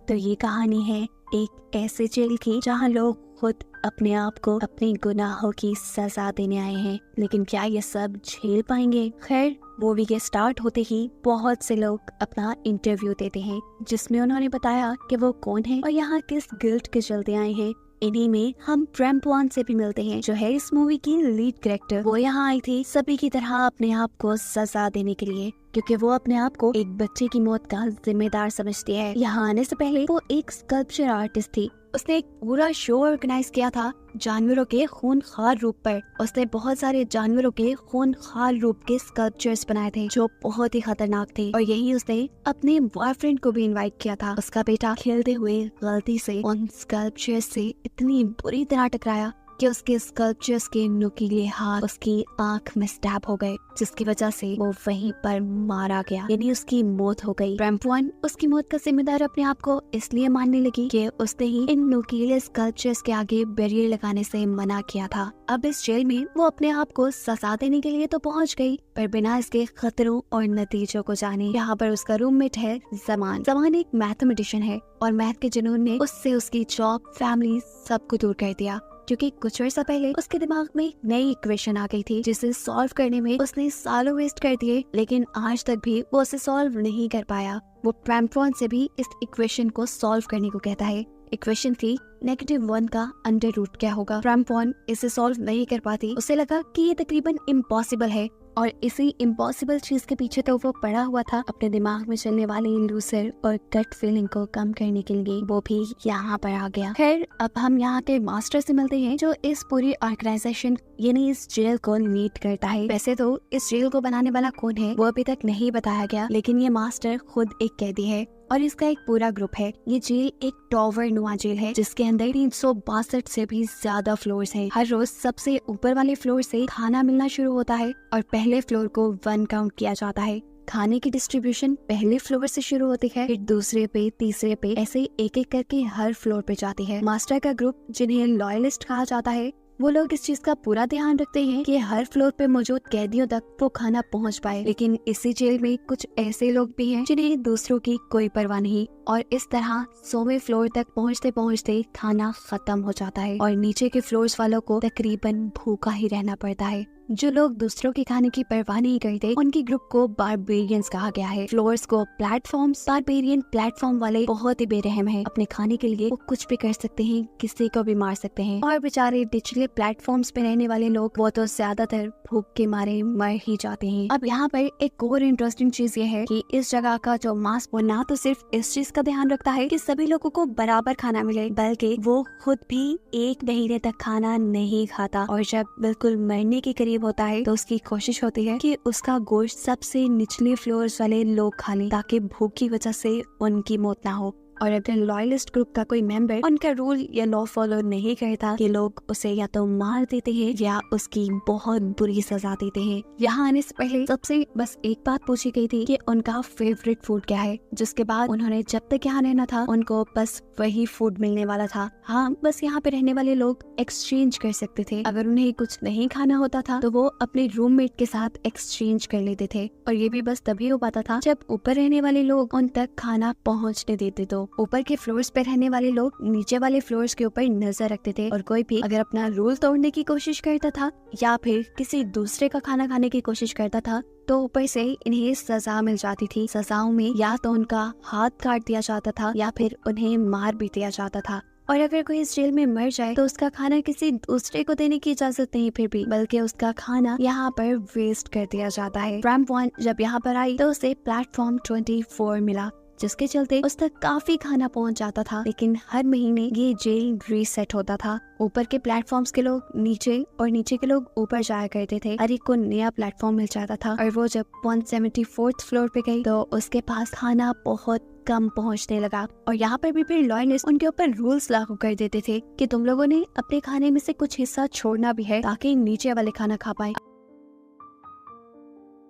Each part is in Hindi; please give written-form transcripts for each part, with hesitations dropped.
तो ये कहानी है एक ऐसे जेल की जहाँ लोग खुद अपने आप को अपने गुनाहों की सजा देने आए हैं, लेकिन क्या ये सब झेल पाएंगे? खैर, मूवी के स्टार्ट होते ही बहुत से लोग अपना इंटरव्यू देते हैं, जिसमें उन्होंने बताया कि वो कौन है और यहाँ किस गिल्ट के चलते आए हैं। इन्हीं में हम ट्रैम्पवान से भी मिलते हैं, जो है इस मूवी की लीड कैरेक्टर। वो यहाँ आई थी सभी की तरह अपने आप को सजा देने के लिए, क्योंकि वो अपने आप को एक बच्चे की मौत का जिम्मेदार समझती है। यहाँ आने से पहले वो एक स्कल्पचर आर्टिस्ट थी। उसने एक पूरा शो ऑर्गेनाइज किया था जानवरों के खूनखार रूप पर। उसने बहुत सारे जानवरों के खूनखार रूप के स्कल्पचर्स बनाए थे जो बहुत ही खतरनाक थे, और यही उसने अपने बॉयफ्रेंड को भी इनवाइट किया था। उसका बेटा खेलते हुए गलती से उन स्कल्पचर्स से इतनी बुरी तरह टकराया कि उसके स्कल्पचर्स के नुकीले हाथ उसकी आंख में स्टैब हो गए, जिसकी वजह से वो वहीं पर मारा गया, यानी उसकी मौत हो गई। ट्रैम्पवान उसकी मौत का जिम्मेदार अपने आप को इसलिए मानने लगी कि उसने ही इन नुकीले स्कल्पचर्स के आगे बैरियर लगाने से मना किया था। अब इस जेल में वो अपने आप को सजा देने के लिए तो पहुंच गई, पर बिना इसके खतरों और नतीजों को जाने। यहाँ पर उसका रूममेट है जमान। जमान एक मैथमेटिशियन है और मैथ के जुनून ने उससे उसकी जॉब, फैमिली सब को दूर कर दिया, क्योंकि कुछ वर्ष पहले उसके दिमाग में एक नई इक्वेशन आ गई थी जिसे सॉल्व करने में उसने सालों वेस्ट कर दिए, लेकिन आज तक भी वो उसे सॉल्व नहीं कर पाया। वो ट्रैम्पवान से भी इस इक्वेशन को सॉल्व करने को कहता है। इक्वेशन थी -1 का अंडर रूट क्या होगा। ट्रैम्पवान इसे सॉल्व नहीं कर पाती। उसे लगा कि ये तकरीबन इम्पॉसिबल है, और इसी इम्पॉसिबल चीज के पीछे तो वो पड़ा हुआ था अपने दिमाग में चलने वाले लूसर और गट फीलिंग को कम करने के लिए। वो भी यहाँ पर आ गया। खैर, अब हम यहाँ के मास्टर से मिलते हैं, जो इस पूरी ऑर्गेनाइजेशन यानी इस जेल को लीड करता है। वैसे तो इस जेल को बनाने वाला कौन है वो अभी तक नहीं बताया गया, लेकिन ये मास्टर खुद एक कैदी है और इसका एक पूरा ग्रुप है। ये जेल एक टॉवर नुमा जेल है, जिसके अंदर 362 से भी ज्यादा फ्लोर्स हैं। हर रोज सबसे ऊपर वाले फ्लोर से खाना मिलना शुरू होता है और पहले फ्लोर को 1 काउंट किया जाता है। खाने की डिस्ट्रीब्यूशन पहले फ्लोर से शुरू होती है, फिर दूसरे पे, तीसरे पे, ऐसे एक एक करके हर फ्लोर पे जाती है। मास्टर का ग्रुप, जिन्हें लॉयलिस्ट कहा जाता है, वो लोग इस चीज का पूरा ध्यान रखते हैं कि हर फ्लोर पे मौजूद कैदियों तक वो खाना पहुंच पाए। लेकिन इसी जेल में कुछ ऐसे लोग भी हैं जिन्हें दूसरों की कोई परवाह नहीं, और इस तरह 100वें फ्लोर तक पहुंचते पहुंचते खाना खत्म हो जाता है और नीचे के फ्लोर्स वालों को तकरीबन भूखा ही रहना पड़ता है। जो लोग दूसरों के खाने की परवाह नहीं करते, उनके ग्रुप को बारबेरियंस कहा गया है। फ्लोर्स को प्लेटफॉर्म्स। बारबेरियन प्लेटफॉर्म वाले बहुत ही बेरहम हैं। अपने खाने के लिए वो कुछ भी कर सकते हैं, किसी को भी मार सकते हैं। और बेचारे निचले प्लेटफॉर्म्स पे रहने वाले लोग, वो तो ज्यादातर भूख के मारे मर ही जाते हैं। अब यहाँ पर एक और इंटरेस्टिंग चीज ये है कि इस जगह का जो मास्क, वो ना तो सिर्फ इस चीज का ध्यान रखता है कि सभी लोगों को बराबर खाना मिले, बल्कि वो खुद भी 1 महीने तक खाना नहीं खाता, और जब बिल्कुल मरने के करीब होता है तो उसकी कोशिश होती है कि उसका गोश्त सबसे निचले फ्लोर्स वाले लोग खा लें, ताकि भूख की वजह से उनकी मौत ना हो। और अगर लॉयलिस्ट ग्रुप का कोई मेंबर उनका रूल या लॉ फॉलो नहीं करता, कि लोग उसे या तो मार देते हैं या उसकी बहुत बुरी सजा देते हैं। यहाँ आने से पहले सबसे बस एक बात पूछी गई थी कि उनका फेवरेट फूड क्या है, जिसके बाद उन्होंने जब तक यहाँ रहना था उनको बस वही फूड मिलने वाला था। हाँ, बस यहाँ पे रहने वाले लोग एक्सचेंज कर सकते थे। अगर उन्हें कुछ नहीं खाना होता था तो वो अपने रूममेट के साथ एक्सचेंज कर लेते थे, और ये भी बस तभी हो पाता था जब ऊपर रहने वाले लोग उन तक खाना पहुँचने देते। तो ऊपर के फ्लोर्स पे रहने वाले लोग नीचे वाले फ्लोर्स के ऊपर नजर रखते थे, और कोई भी अगर अपना रूल तोड़ने की कोशिश करता था या फिर किसी दूसरे का खाना खाने की कोशिश करता था, तो ऊपर से इन्हें सजा मिल जाती थी। सजाओं में या तो उनका हाथ काट दिया जाता था या फिर उन्हें मार भी दिया जाता था। और अगर कोई इस जेल में मर जाए तो उसका खाना किसी दूसरे को देने की इजाजत नहीं फिर भी, बल्कि उसका खाना यहाँ पर वेस्ट कर दिया जाता है। ट्रैम्पवान जब यहाँ पर आई तो उसे प्लेटफॉर्म 24 मिला, जिसके चलते उस तक काफी खाना पहुंच जाता था। लेकिन हर महीने ये जेल रीसेट होता था। ऊपर के प्लेटफॉर्म्स के लोग नीचे और नीचे के लोग ऊपर जाया करते थे। हर एक को नया प्लेटफॉर्म मिल जाता था, और वो जब 174th फ्लोर पे गई तो उसके पास खाना बहुत कम पहुंचने लगा। और यहाँ पर भी फिर लॉयलिस्ट उनके ऊपर रूल्स लागू कर देते थे कि तुम लोगों ने अपने खाने में से कुछ हिस्सा छोड़ना भी है, ताकि नीचे वाले खाना खा पाए।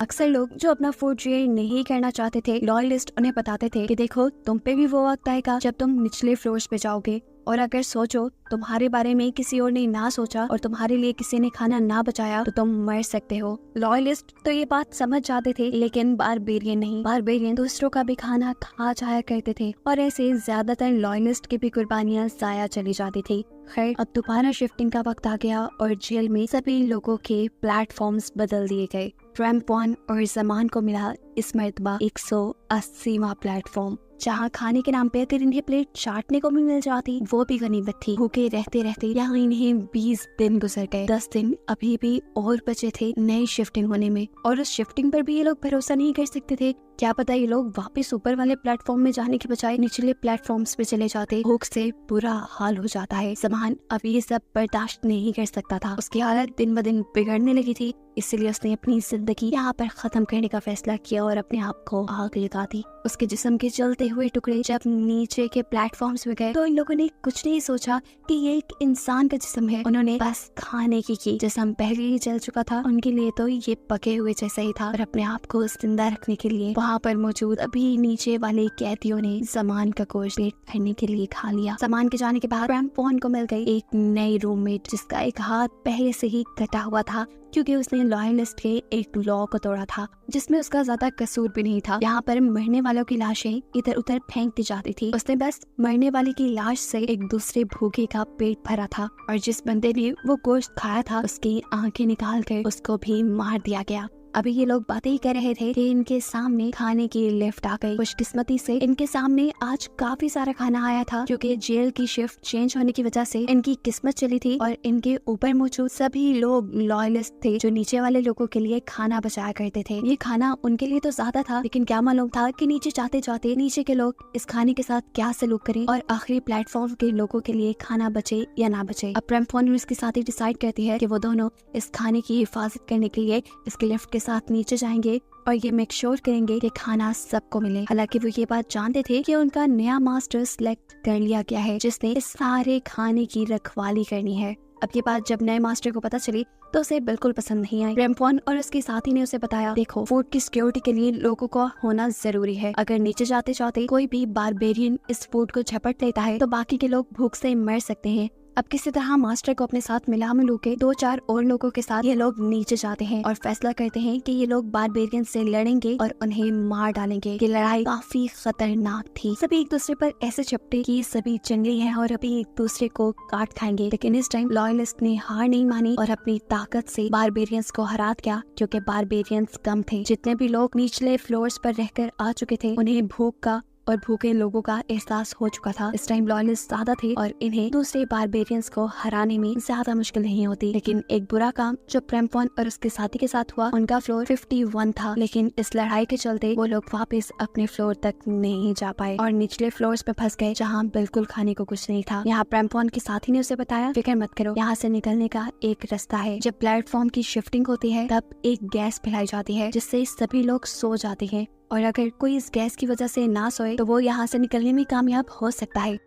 अक्सर लोग जो अपना फूड शेयर नहीं करना चाहते थे, लॉयलिस्ट उन्हें बताते थे कि देखो, तुम पे भी वो वक्त आएगा जब तुम निचले फ्लोर्स पे जाओगे और अगर सोचो तुम्हारे बारे में किसी और ने ना सोचा और तुम्हारे लिए किसी ने खाना ना बचाया तो तुम मर सकते हो। लॉयलिस्ट तो ये बात समझ जाते थे, लेकिन बारबेरियन नहीं। बारबेरियन दूसरों का भी खाना खा जाया करते थे और ऐसे ज्यादातर लॉयलिस्ट की भी कुर्बानियां जाया चली जाती थी। खैर, अब दोबारा शिफ्टिंग का वक्त आ गया और जेल में सभी लोगों के प्लेटफॉर्म्स बदल दिए गए। ट्रैम्पॉन और जमान को मिला इस मर्तबा 180वां प्लेटफॉर्म, जहाँ खाने के नाम पे अगर इन्हें प्लेट चाटने को भी मिल जाती वो भी गनीमत थी। भूखे रहते रहते यहाँ इन्हें 20 दिन गुजर गए। 10 दिन अभी भी और बचे थे नई शिफ्टिंग होने में, और उस शिफ्टिंग पर भी ये लोग भरोसा नहीं कर सकते थे। क्या पता ये लोग वापस ऊपर वाले प्लेटफॉर्म में जाने के बजाय निचले प्लेटफॉर्म्स पे चले जाते। भूख से बुरा हाल हो जाता है। जमान अब ये सब बर्दाश्त नहीं कर सकता था। उसकी हालत दिन ब दिन बिगड़ने लगी थी, इसलिए उसने अपनी जिंदगी यहाँ पर खत्म करने का फैसला किया और अपने आप को आग लगा दी। उसके जिस्म के जलते हुए टुकड़े जब नीचे के प्लेटफॉर्म्स में गए तो इन लोगों ने कुछ नहीं सोचा कि ये एक इंसान का जिस्म है। उन्होंने बस खाने की जिस्म पहले ही जल चुका था, उनके लिए तो ये पके हुए जैसा ही था। और अपने आप को जिंदा रखने के लिए वहाँ पर मौजूद अभी नीचे वाले कैदियों ने जमान का गोश्त पेट भरने के लिए खा लिया। जमान के जाने के बाद ट्रैम्पॉन को मिल गई एक नई रूममेट, जिसका एक हाथ पहले से ही कटा हुआ था क्योंकि उसने लॉयलिस्ट के एक लॉ को तोड़ा था, जिसमें उसका ज्यादा कसूर भी नहीं था। यहाँ पर मरने वालों की लाशें इधर उधर फेंक दी जाती थी। उसने बस मरने वाले की लाश से एक दूसरे भूखे का पेट भरा था, और जिस बंदे ने वो गोश्त खाया था उसकी आंखें निकाल कर उसको भी मार दिया गया। अभी ये लोग बातें ही कर रहे थे कि इनके सामने खाने की लिफ्ट आ गई। खुशकिस्मती से इनके सामने आज काफी सारा खाना आया था, क्योंकि जेल की शिफ्ट चेंज होने की वजह से इनकी किस्मत चली थी और इनके ऊपर मौजूद सभी लोग लॉयलिस्ट थे जो नीचे वाले लोगों के लिए खाना बचाया करते थे। ये खाना उनके लिए तो ज्यादा था, लेकिन क्या मालूम था कि नीचे जाते जाते नीचे के लोग इस खाने के साथ क्या सलूक करें और आखिरी प्लेटफॉर्म के लोगों के लिए खाना बचे या ना बचे। अब ट्रैम्पॉन इसके साथ ही डिसाइड करती है कि वो दोनों इस खाने की हिफाजत करने के लिए इसके लिफ्ट के साथ नीचे जाएंगे और ये मेक श्योर करेंगे कि खाना सबको मिले। हालांकि वो ये बात जानते थे कि उनका नया मास्टर सिलेक्ट कर लिया गया है जिसने इस सारे खाने की रखवाली करनी है। अब ये बात जब नए मास्टर को पता चली तो उसे बिल्कुल पसंद नहीं आई। ट्रैम्पॉन और उसके साथी ने उसे बताया, देखो फूड की सिक्योरिटी के लिए लोगों को होना जरूरी है। अगर नीचे जाते जाते कोई भी बारबेरियन इस फूड को झपट लेता है तो बाकी के लोग भूख से मर सकते हैं। अब किसी तरह मास्टर को अपने साथ मिलू के 2-4 और लोगों के साथ ये लोग नीचे जाते हैं और फैसला करते हैं कि ये लोग बारबेरियन से लड़ेंगे और उन्हें मार डालेंगे। ये लड़ाई काफी खतरनाक थी। सभी एक दूसरे पर ऐसे चपटे कि सभी जंगली हैं और अभी एक दूसरे को काट खाएंगे। लेकिन इस टाइम लॉयलिस्ट ने हार नहीं मानी और अपनी ताकत से बारबेरियंस को हरा दिया, क्योंकि बारबेरियंस कम थे। जितने भी लोग निचले फ्लोर्स पर रहकर आ चुके थे उन्हें भूख का और भूखे लोगों का एहसास हो चुका था। इस टाइम लॉयलिस्ट ज्यादा थे और इन्हें दूसरे बारबेरियंस को हराने में ज्यादा मुश्किल नहीं होती। लेकिन एक बुरा काम जो ट्रैम्पॉन और उसके साथी के साथ हुआ, उनका फ्लोर 51 था, लेकिन इस लड़ाई के चलते वो लोग वापस अपने फ्लोर तक नहीं जा पाए और निचले फ्लोर्स पे फंस गए, जहाँ बिल्कुल खाने को कुछ नहीं था। यहाँ ट्रैम्पॉन के साथी ने उसे बताया, फिक्र मत करो, यहाँ से निकलने का एक रास्ता है। जब प्लेटफॉर्म की शिफ्टिंग होती है तब एक गैस फैलाई जाती है जिससे सभी लोग सो जाते हैं, और अगर कोई इस गैस की वजह से ना सोए तो वो यहाँ से निकलने में कामयाब हो सकता है।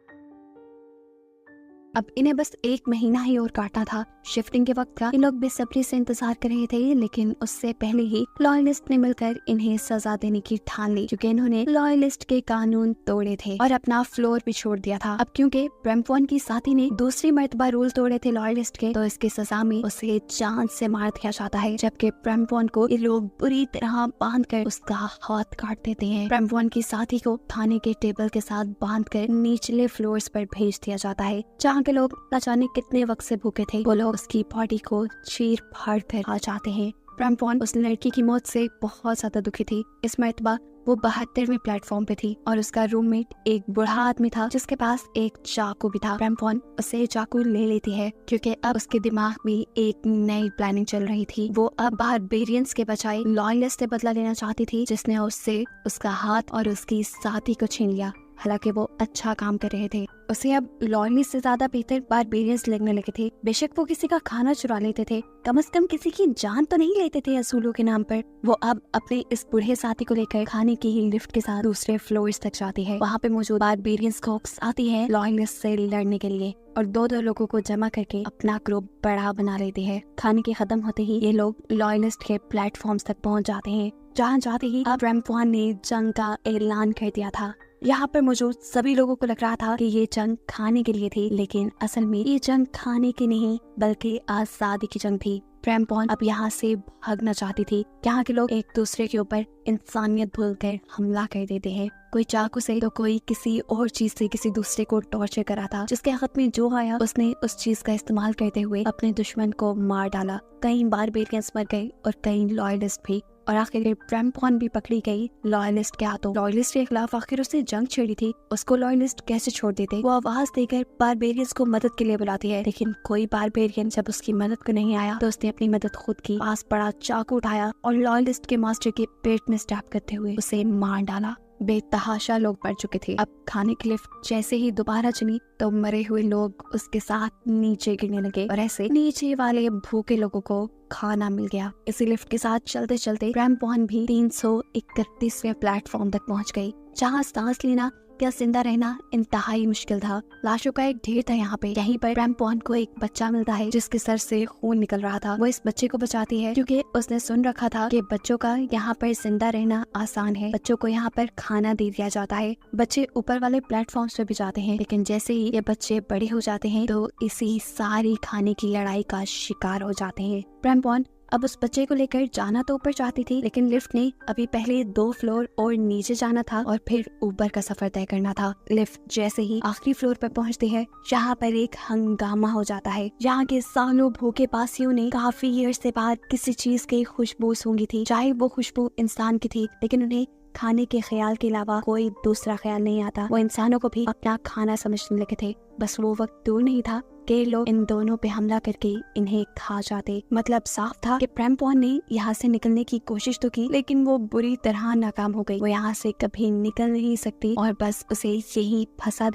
अब इन्हें बस 1 महीना ही और काटना था शिफ्टिंग के वक्त का। ये लोग बेसब्री से इंतजार कर रहे थे, लेकिन उससे पहले ही लॉयलिस्ट ने मिलकर इन्हें सजा देने की ठान ली, क्योंकि इन्होंने लॉयलिस्ट के कानून तोड़े थे और अपना फ्लोर भी छोड़ दिया था। अब क्योंकि ट्रैम्पॉन की साथी ने दूसरी मर्तबा रूल तोड़े थे लॉयलिस्ट के, तो इसकी सजा में उसे जान से मार दिया जाता है। जबकि ट्रैम्पॉन को ये लोग बुरी तरह बांध कर उसका हाथ काट देते हैं। ट्रैम्पॉन की साथी को खाने के टेबल के साथ बांध कर निचले फ्लोर्स पर भेज दिया जाता है, जहाँ के लोग न जाने कितने वक्त से भूखे थे। वो लोग उसकी बॉडी को चीर फाड़ कर आ जाते हैं। ट्रैम्पॉन उस लड़की की मौत से बहुत ज्यादा दुखी थी। इस मर्तबा वो 72वें प्लेटफॉर्म पे थी और उसका रूममेट एक बूढ़ा आदमी था जिसके पास एक चाकू भी था। ट्रैम्पॉन उसे चाकू ले लेती है क्योंकि अब उसके दिमाग में एक नई प्लानिंग चल रही थी। वो अब बारबेरियंस के बजाय लॉयलिस्ट से बदला लेना चाहती थी, जिसने उससे उसका हाथ और उसकी साथी को छीन लिया। हालांकि वो अच्छा काम कर रहे थे, उसे अब लॉयलिस्ट से ज्यादा बेहतर बारबेरियंस लगने लगे थे। बेशक वो किसी का खाना चुरा लेते थे, कम से कम किसी की जान तो नहीं लेते थे असूलों के नाम पर। वो अब अपने इस बूढ़े साथी को लेकर खाने की लिफ्ट के साथ दूसरे फ्लोर्स तक जाती है। वहाँ पे मौजूद बारबेरियंस को उकसाती है लॉयलिस्ट से लड़ने के लिए और 2-2 लोगों को जमा करके अपना ग्रुप बड़ा बना लेते हैं। खाने के खत्म होते ही ये लोग लॉयलिस्ट के प्लेटफॉर्म्स तक पहुँच जाते हैं, जहाँ जाते ही अब ट्रैम्पॉन ने जंग का ऐलान कर दिया था। यहाँ पर मौजूद सभी लोगों को लग रहा था कि ये जंग खाने के लिए थी, लेकिन असल में ये जंग खाने की नहीं बल्कि आजादी की जंग थी। क्रैम्पॉन अब यहाँ से भागना चाहती थी। यहाँ के लोग एक दूसरे के ऊपर इंसानियत भूलकर हमला कर देते हैं, कोई चाकू से तो कोई किसी और चीज से किसी दूसरे को टॉर्चर करा था। जिसके हाथ में जो आया उसने उस चीज का इस्तेमाल करते हुए अपने दुश्मन को मार डाला। कई बारबेरियंस मर गए और कई लॉयलिस्ट भी, और आखिर क्रैम्पॉन भी पकड़ी गई लॉयलिस्ट के हाथों। लॉयलिस्ट के खिलाफ आखिर उसने जंग छेड़ी थी, उसको लॉयलिस्ट कैसे छोड़ देते। वो आवाज देकर बारबेरियंस को मदद के लिए बुलाती है, लेकिन कोई बारबेरियन जब उसकी मदद को नहीं आया तो उसने अपनी मदद खुद की। पास पड़ा चाकू उठाया और लॉयलिस्ट के मास्टर के पेट में स्टैब करते हुए उसे मार डाला। बेतहाशा लोग मर चुके थे। अब खाने की लिफ्ट जैसे ही दोबारा चली तो मरे हुए लोग उसके साथ नीचे गिरने लगे, और ऐसे नीचे वाले भूखे लोगों को खाना मिल गया। इसी लिफ्ट के साथ चलते चलते क्रैम्पॉन भी 331वें प्लेटफॉर्म तक पहुंच गई, जहां सांस लेना या जिंदा रहना इंतहाई मुश्किल था। लाशों का एक ढेर था यहाँ पे। यहीं पर क्रैम्पॉन को एक बच्चा मिलता है जिसके सर से खून निकल रहा था। वो इस बच्चे को बचाती है क्योंकि उसने सुन रखा था कि बच्चों का यहाँ पर जिंदा रहना आसान है। बच्चों को यहाँ पर खाना दे दिया जाता है। बच्चे ऊपर वाले प्लेटफॉर्म्स पे भी जाते हैं, लेकिन जैसे ही ये बच्चे बड़े हो जाते हैं तो इसी सारी खाने की लड़ाई का शिकार हो जाते हैं। क्रैम्पॉन अब उस बच्चे को लेकर जाना तो ऊपर चाहती थी, लेकिन लिफ्ट ने अभी पहले 2 फ्लोर और नीचे जाना था और फिर ऊपर का सफर तय करना था। लिफ्ट जैसे ही आखिरी फ्लोर पर पहुंचती है, यहाँ पर एक हंगामा हो जाता है। यहाँ के सालों भूखे पासियों ने काफी ईयर से बाद किसी चीज की खुशबू सूंघी थी, चाहे वो खुशबू इंसान की थी, लेकिन उन्हें खाने के ख्याल के अलावा कोई दूसरा ख्याल नहीं आता। वो इंसानों को भी अपना खाना समझने लगे थे। बस वो वक्त दूर नहीं था कि लोग इन दोनों पे हमला करके इन्हें खा जाते। मतलब साफ था कि क्रैम्पॉन ने यहाँ से निकलने की कोशिश तो की, लेकिन वो बुरी तरह नाकाम हो गई। वो यहाँ से कभी निकल नहीं सकती और बस उसे यही फंसा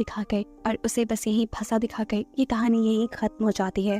दिखाकर ये कहानी यही खत्म हो जाती है।